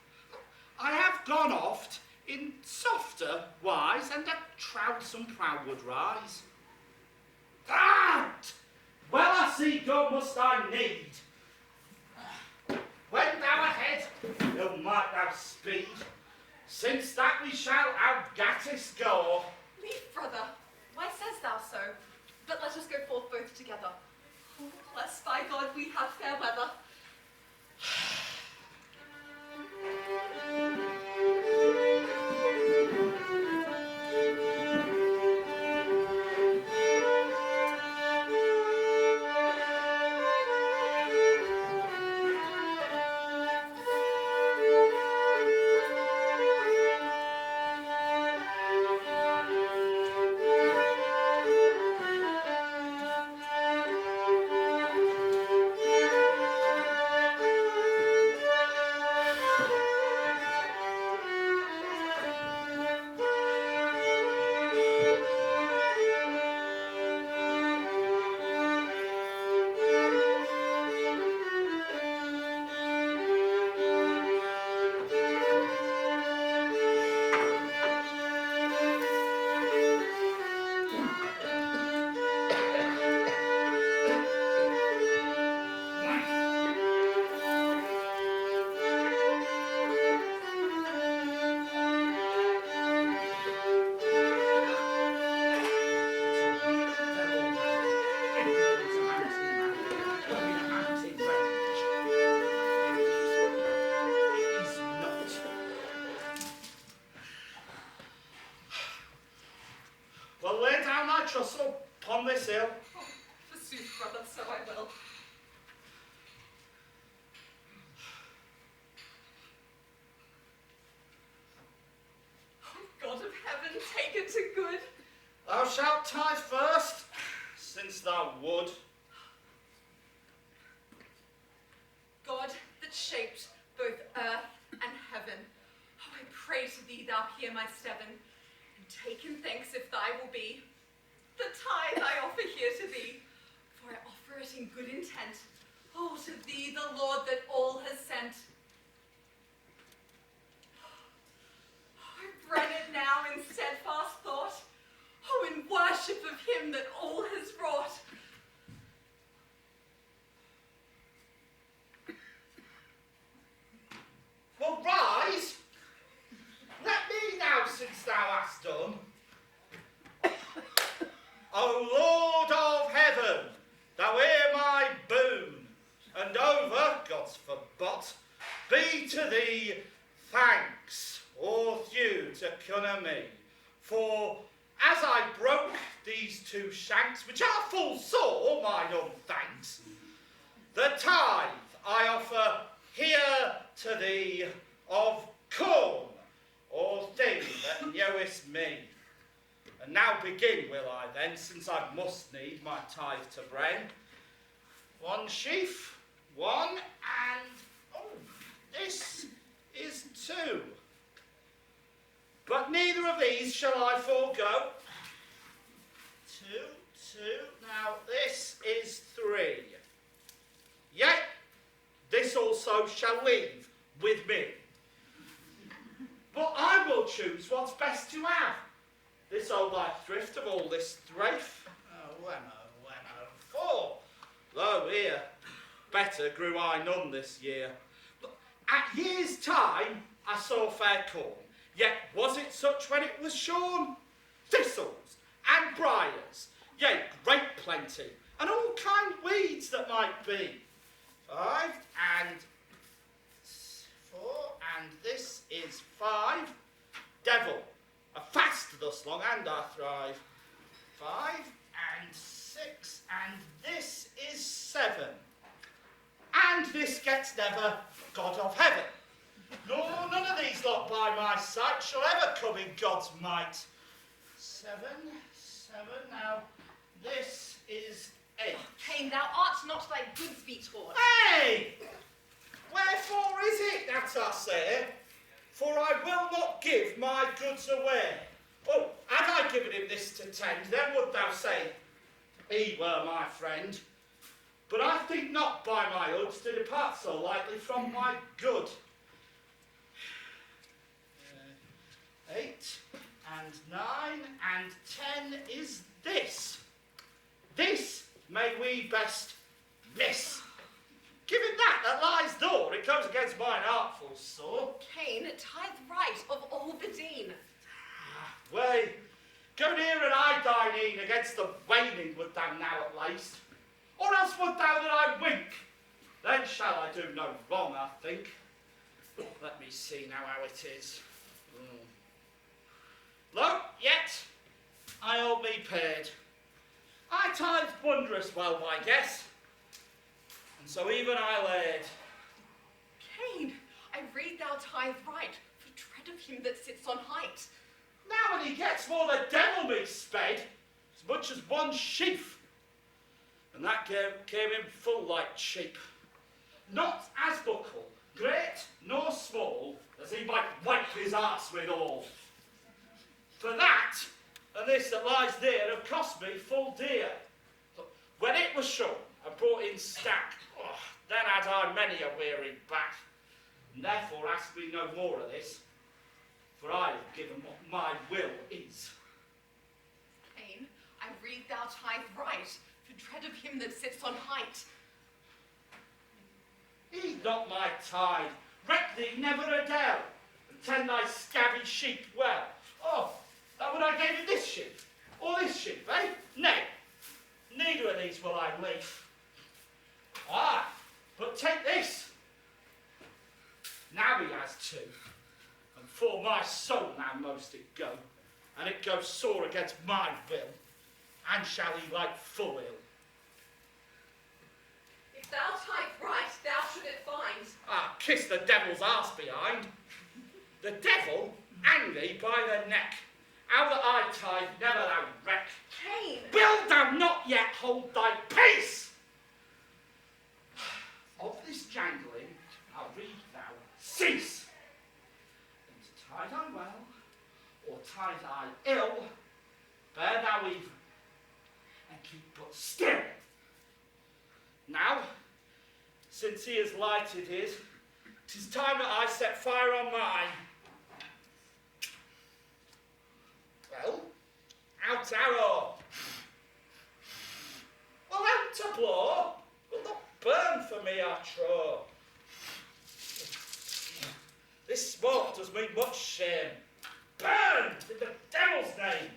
I have gone oft in softer wise, and a troutsome proud would rise. That well I see God must I need. When thou ahead, ill might thou speed, since that we shall outgatis go. Leave, brother, why sayest thou so? But let us go forth both together. Oh, blessed by God, we have fair weather. Well, lay down thy trussel upon this hill. Oh, forsooth, brother, so I will. Oh, God of heaven, take it to good. Thou shalt tithe first, since thou would. God that shaped both earth and heaven, oh, I pray to thee thou hear my steven, and take in thanks if thy will be. The tithe I offer here to thee, for I offer it in good intent. Oh, to thee the Lord that all has sent. I bring it now in steadfast thought, oh, in worship of him that all has wrought. Well, rise. Let me now, since thou hast done. O Lord of heaven, thou hear my boon, and over, God's forbot, be to thee thanks, or thew to cunner me, For as I broke these two shanks, which are full sore, mine own thanks, the tithe I offer here to thee of corn, or thing that knowest me. And now begin will I then, since I must need my tithe to bring. One sheaf, one, and this is two. But neither of these shall I forego. Two, now this is three. Yet this also shall leave with me. But I will choose what's best to have. This old life thrift of all this thrafe. When, for, lo here, better grew I none this year. But at year's time I saw fair corn, yet was it such when it was shorn? Thistles and briars, yea, great plenty, and all kind weeds that might be. 5 and 4, and this is 5. Devil, a fast thus long, and I thrive. 5 and 6, and this is 7. And this gets never, God of heaven. Nor none of these lot by my sight shall ever come in God's might. 7, now this is 8. Cain, thou art not thy goods be taught. Hey! Wherefore is it that I say, for I will not give my goods away? Oh, had I given him this to tend, then would thou say, he were my friend. But I think not by my hoods to depart so lightly from my good. 8 and 9 and 10 is this. This may we best miss. Give him that lies door, it goes against mine artful sore. Cain, tithe right of all the dean. Way, go near and I thine een against the waning would thou now at least. Or else would thou that I wink? Then shall I do no wrong, I think. Let me see now how it is. Lo, yet I hold me paid. I tithed wondrous well, my guess, and so even I laid. Cain, I read thou tithe right, for dread of him that sits on height. Now when he gets more the devil me sped, as much as one sheaf, and that came him full like cheap. Not as buckle, great nor small, as he might wipe his arse withal. For that, and this that lies there, have cost me full dear. But when it was shown and brought in stack, then had I many a weary back. And therefore ask me no more of this, for I have given what my will is. Cain, I read thou tithe right, for dread of him that sits on height. Heed not my tithe, wreck thee never a dell, and tend thy scabby sheep well. That would I gave you this sheep, or this sheep, eh? Nay, neither of these will I leave. But take this. Now he has 2, and for my soul now most it go, and it goes sore against my will, and shall he like full ill. If thou tithe right, thou should it find. Kiss the devil's arse behind. The devil, hang thee by the neck. How that I tithe, never thou wreck. Cain! Will thou not yet hold thy peace? Of this jangling, I'll read thou cease. And tithe I well, or tithe I ill, bear thou even, and keep but still. Now, since he has lighted his, 'tis time that I set fire on mine. Well, out arrow. Well, out to blow, will not burn for me, I trow. This smoke does me much shame. Burn in the devil's name.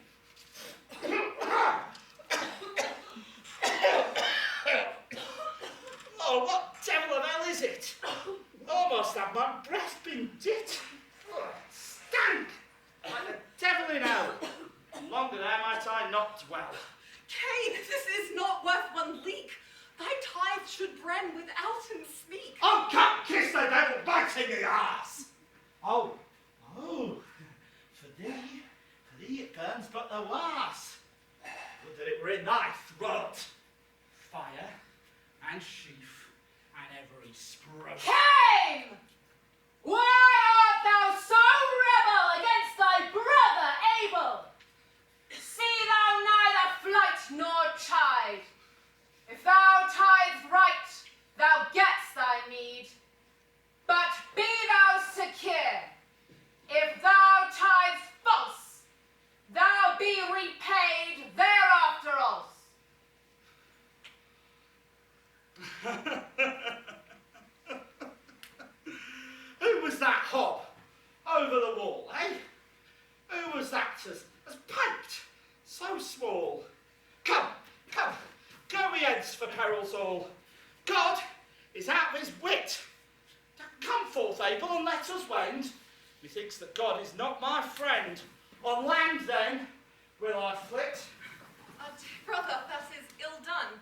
What devil of hell is it? Almost had my breast been dit. Stank like the devil in hell. then withouten speak. Oh, come kiss the devil right in the arse! Oh, for thee it burns but the worse. Would that it were in thy throat. Fire and sheaf and every sprout. Cain! Why art thou so rebel against thy brother Abel? See thou neither flight nor chide. If thou tithe right, thou gett'st thy meed. But be thou secure, if thou tithe false, thou be repaid thereafter else. Who was that hob over the wall, eh? Who was that as piped, so small? Come, go we hence for perils all. God is out of his wit. Come forth, Abel, and let us wend. Methinks that God is not my friend. On land, then, will I flit. Brother, that is ill done.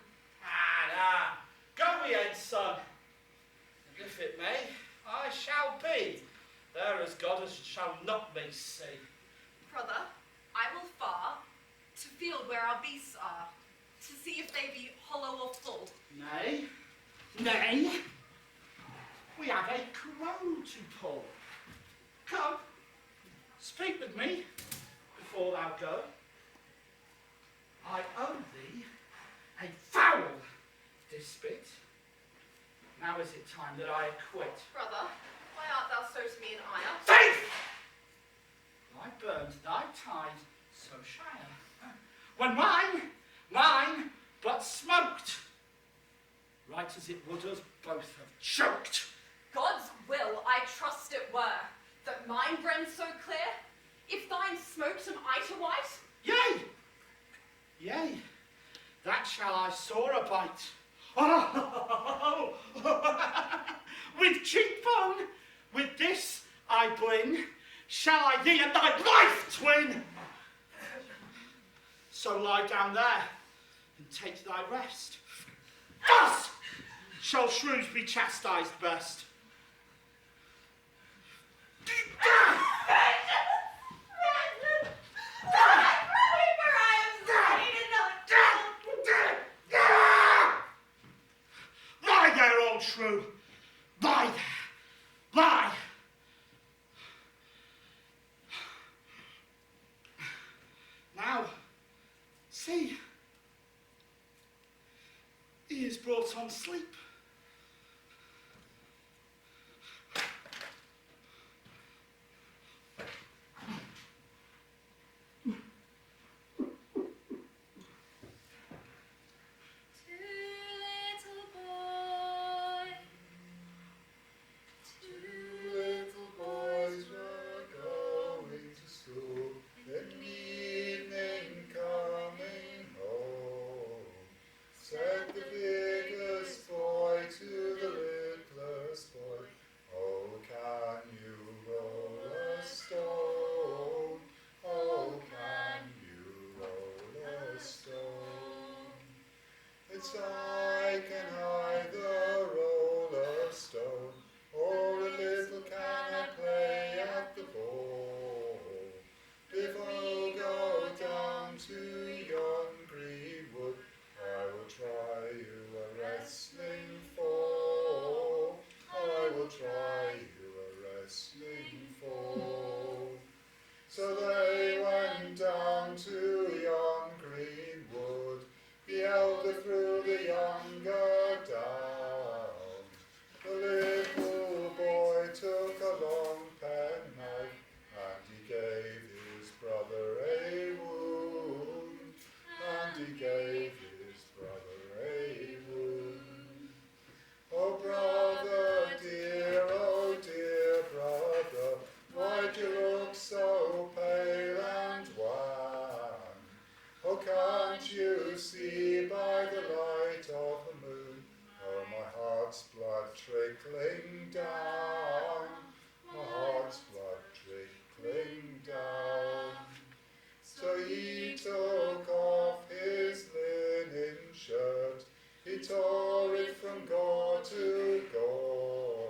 Go we hence, son. And if it may, I shall be there as God as shall not me see. Brother, I will far to field where our beasts are, to see if they be hollow or full. Nay, we have a crow to pull. Come, speak with me before thou go. I owe thee a foul despite. Now is it time that I acquit. Brother, why art thou so to me in ire? Faith! I burned thy tide, so shall. When mine, but smoked. Right as it would us both have choked. God's will, I trust it were, that mine brenn so clear, if thine smoked am I to white? Yea, that shall I sore abide. Oh, with cheekbone, with this I blin, shall I thee and thy life twin. So lie down there and take thy rest. Thus shall shrews be chastised best. Lie there, old shrew. Lie there. Lie. Now, see. He is brought on sleep. I can either roll a stone, or a little can I play at the ball. If I'll go down to yon green wood, I will try you a wrestling fall. I will try you a wrestling fall. So they went down to yon green wood, the elder threw the younger down. The little boy took a long penknife, and he gave his brother a wound. And he gave his brother a wound. Oh brother dear, oh dear brother, why do you look so pale and wan? Oh, can't you see by the light of the moon, oh, my heart's blood trickling down, my heart's blood trickling down. So he took off his linen shirt, he tore it from God about to go,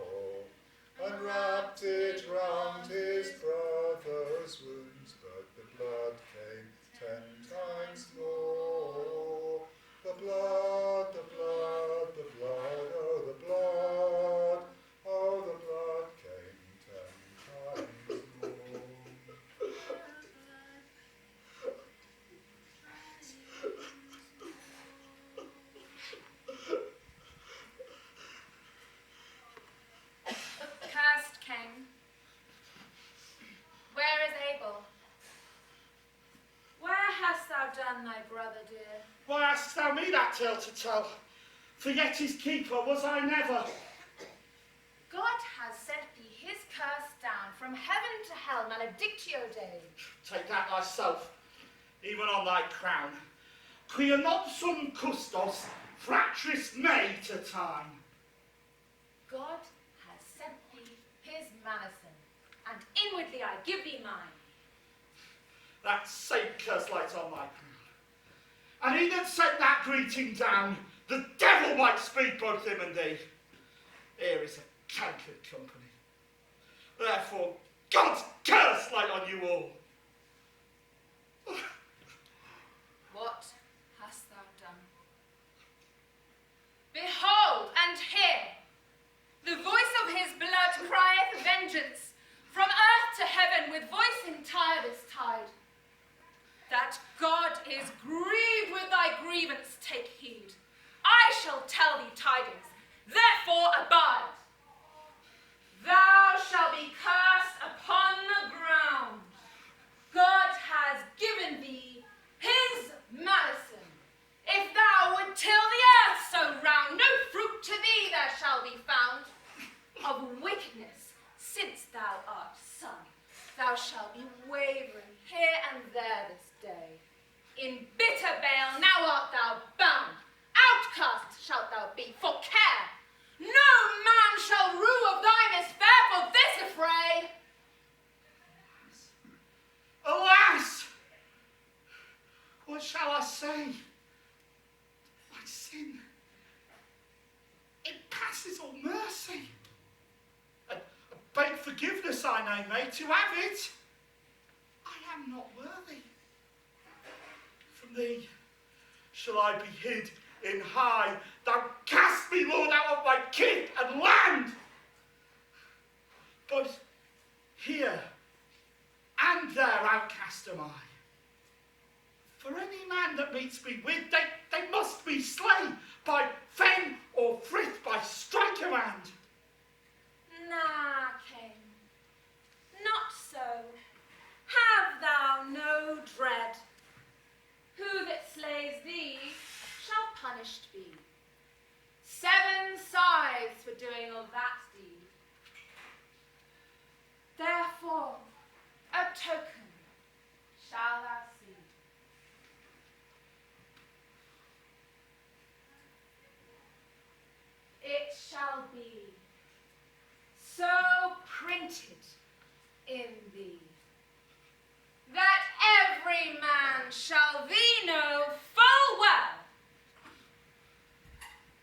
and wrapped it round his brother's wounds, but the blood came 10 times more. The blood, the blood, the blood, oh the blood, oh the blood came 10 times more. Cursed Cain, where is Abel? Where hast thou done thy brother dear? Why ask'st thou me that tale to tell? For yet his keeper was I never. God has sent thee his curse down from heaven to hell, maledictio Dei. Take that thyself, even on thy crown. Quia non sum custos, fractris me to time. God has sent thee his malison, and inwardly I give thee mine. That same curse light on my crown. And he that sent that greeting down, the devil might speak both him and thee. Here is a cankered company. Therefore, God's curse light on you all. What hast thou done? Behold and hear! The voice of his blood crieth vengeance, from earth to heaven with voice entire this tide. That God is grieved with thy grievance, take heed. I shall tell thee tidings, therefore abide. Thou shalt be cursed upon the ground. God has given thee his malison. If thou would till the earth so round, no fruit to thee there shall be found. Of wickedness, since thou art son, thou shalt be wavering here and there this day. In bitter bale now art thou bound. Outcast shalt thou be for care. No man shall rue of thy misfare for this affray. Alas! What shall I say? My sin, it passes all mercy. I beg forgiveness, I know, mate, to have it. I am not worthy. From thee shall I be hid in high. Thou cast me, Lord, out of my kin and land. Both here and there outcast am I. For any man that meets me with, they must be slain by fen or frith, by strike command. Nah, Cain, not so. Have thou no dread. Who that slays thee shall punished be. 7 sides for doing all that deed. Therefore, a token shall thou see. It shall be so printed in thee, that every man shall thee know full well.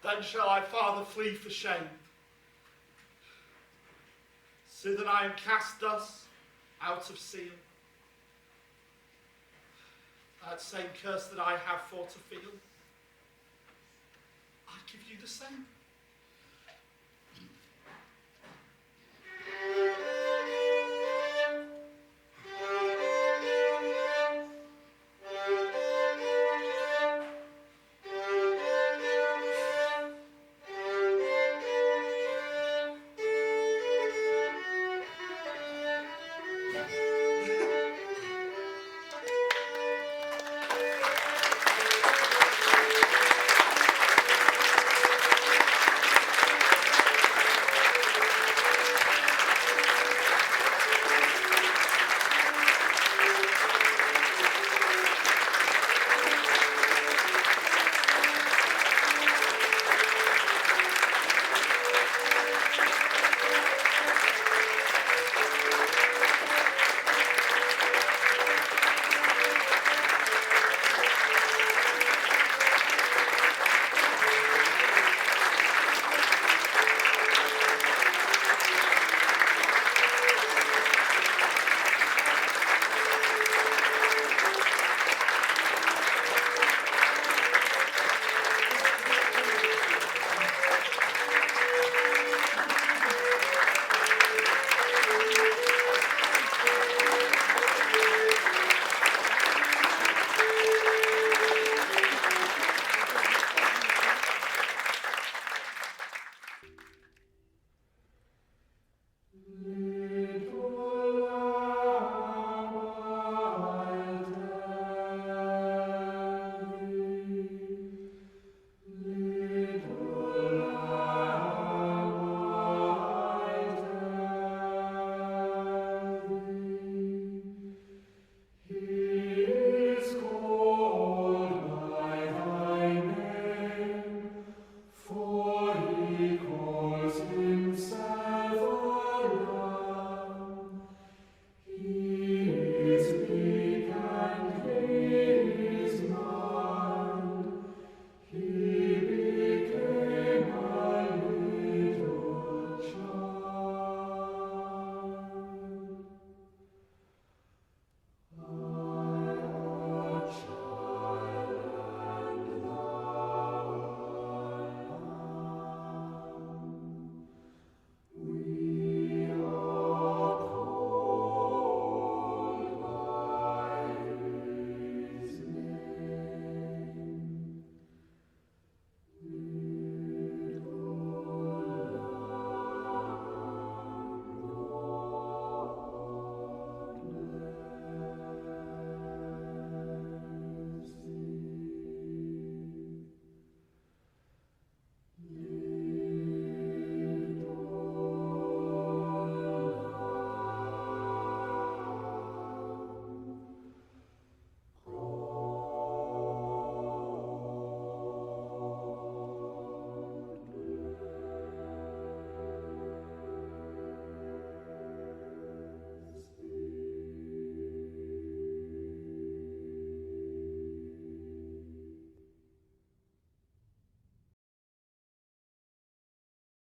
Then shall I farther flee for shame. So that I am cast thus out of seal. That same curse that I have for to feel, I give you the same.